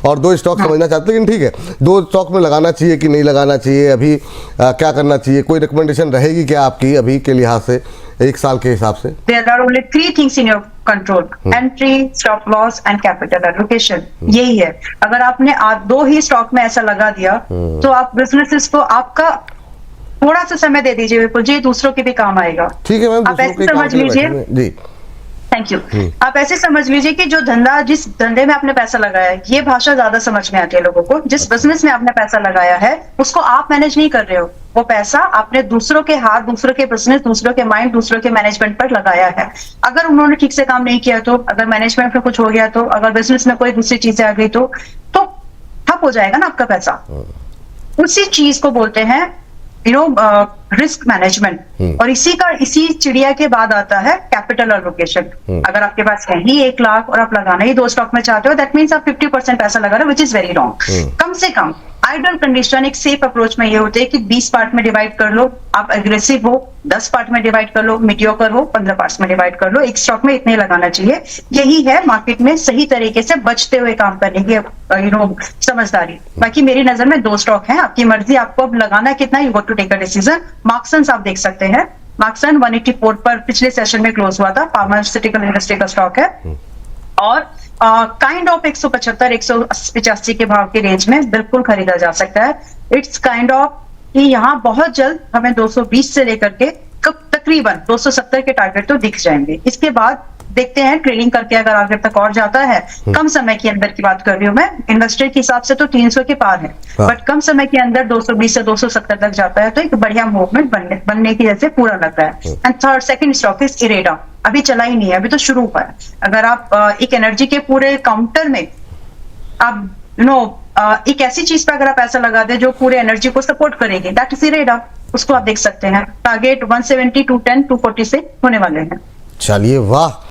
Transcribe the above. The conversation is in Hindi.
और 2 स्टॉक समझना चाहते हैं, लेकिन ठीक है 2 स्टॉक में लगाना चाहिए कि नहीं लगाना चाहिए, अभी क्या करना चाहिए, कोई रिकमेंडेशन रहेगी क्या आपकी अभी के लिहाज से 1 साल के हिसाब से? There are only 3 things in your control: entry, stop loss and capital allocation. यही है। अगर आपने 2 ही स्टॉक में ऐसा लगा दिया तो आप बिजनेसेस को आपका थोड़ा सा समय दे दीजिए, बिल्कुल जी, दूसरों के भी काम आएगा। ठीक है मैम, आप ऐसे समझ लीजिए जी, थैंक यू। आप ऐसे समझ लीजिए कि जो धंधा, जिस धंधे में आपने पैसा लगाया है, ये भाषा ज्यादा समझ में आती है लोगों को। जिस बिजनेस में आपने पैसा लगाया है उसको आप मैनेज नहीं कर रहे हो, वो पैसा आपने दूसरों के हाथ, दूसरों के बिजनेस, दूसरों के माइंड, दूसरों के मैनेजमेंट पर लगाया है। अगर उन्होंने ठीक से काम नहीं किया तो, अगर मैनेजमेंट में कुछ हो गया तो, अगर बिजनेस में कोई दूसरी चीजें आ गई तो ठप हो जाएगा ना आपका पैसा। उसी चीज को बोलते हैं रिस्क मैनेजमेंट। और इसी चिड़िया के बाद आता है कैपिटल एलोकेशन। अगर आपके पास है ही 1 लाख और आप लगाना ही 2 स्टॉक में चाहते हो, दैट मीन्स आप 50% पैसा लगा रहे हो, विच इज वेरी रॉन्ग। कम से कम आइडियल कंडीशन, एक सेफ अप्रोच में ये होते हैं कि 20 पार्ट में डिवाइड कर लो। आप एग्रेसिव हो 10 पार्ट में डिवाइड कर लो, मीडियोकर हो 15 पार्ट्स में डिवाइड कर लो। एक स्टॉक में इतने लगाना चाहिए। यही है मार्केट में सही तरीके से बचते हुए काम करने की समझदारी। बाकी मेरी नजर में 2 स्टॉक हैं, आपकी मर्जी, आपको अब लगाना कितना, you got to take a decision. मार्क्सन्स आप देख सकते हैं, मार्क्सन 184 पर पिछले सेशन में क्लोज हुआ था, फार्मास्यूटिकल इंडस्ट्री का स्टॉक है और काइंड ऑफ 175 185 के भाव के रेंज में बिल्कुल खरीदा जा सकता है। इट्स काइंड ऑफ कि यहाँ बहुत जल्द हमें 220 से लेकर के तकरीबन 270 के टारगेट तो दिख जाएंगे। इसके बाद देखते हैं ट्रेडिंग करके अगर आगे तक और जाता है। कम समय के अंदर की बात कर रही हूँ मैं, इन्वेस्टर के हिसाब से तो 300 के पार है, बट कम समय के अंदर 220 से 270 तक जाता है तो एक बढ़िया मूवमेंट बनने की जैसे पूरा लग रहा है। And second stock is IREDA, अभी चला ही नहीं है, अभी तो शुरू हुआ है। अगर आप एक एनर्जी के पूरे काउंटर में आप एक ऐसी चीज पर अगर आप पैसा लगा दे जो पूरे एनर्जी को सपोर्ट करेगी, दैट इज इरेडा। उसको आप देख सकते हैं, टारगेट 170, 210, 240 से होने वाले हैं। चलिए वाह।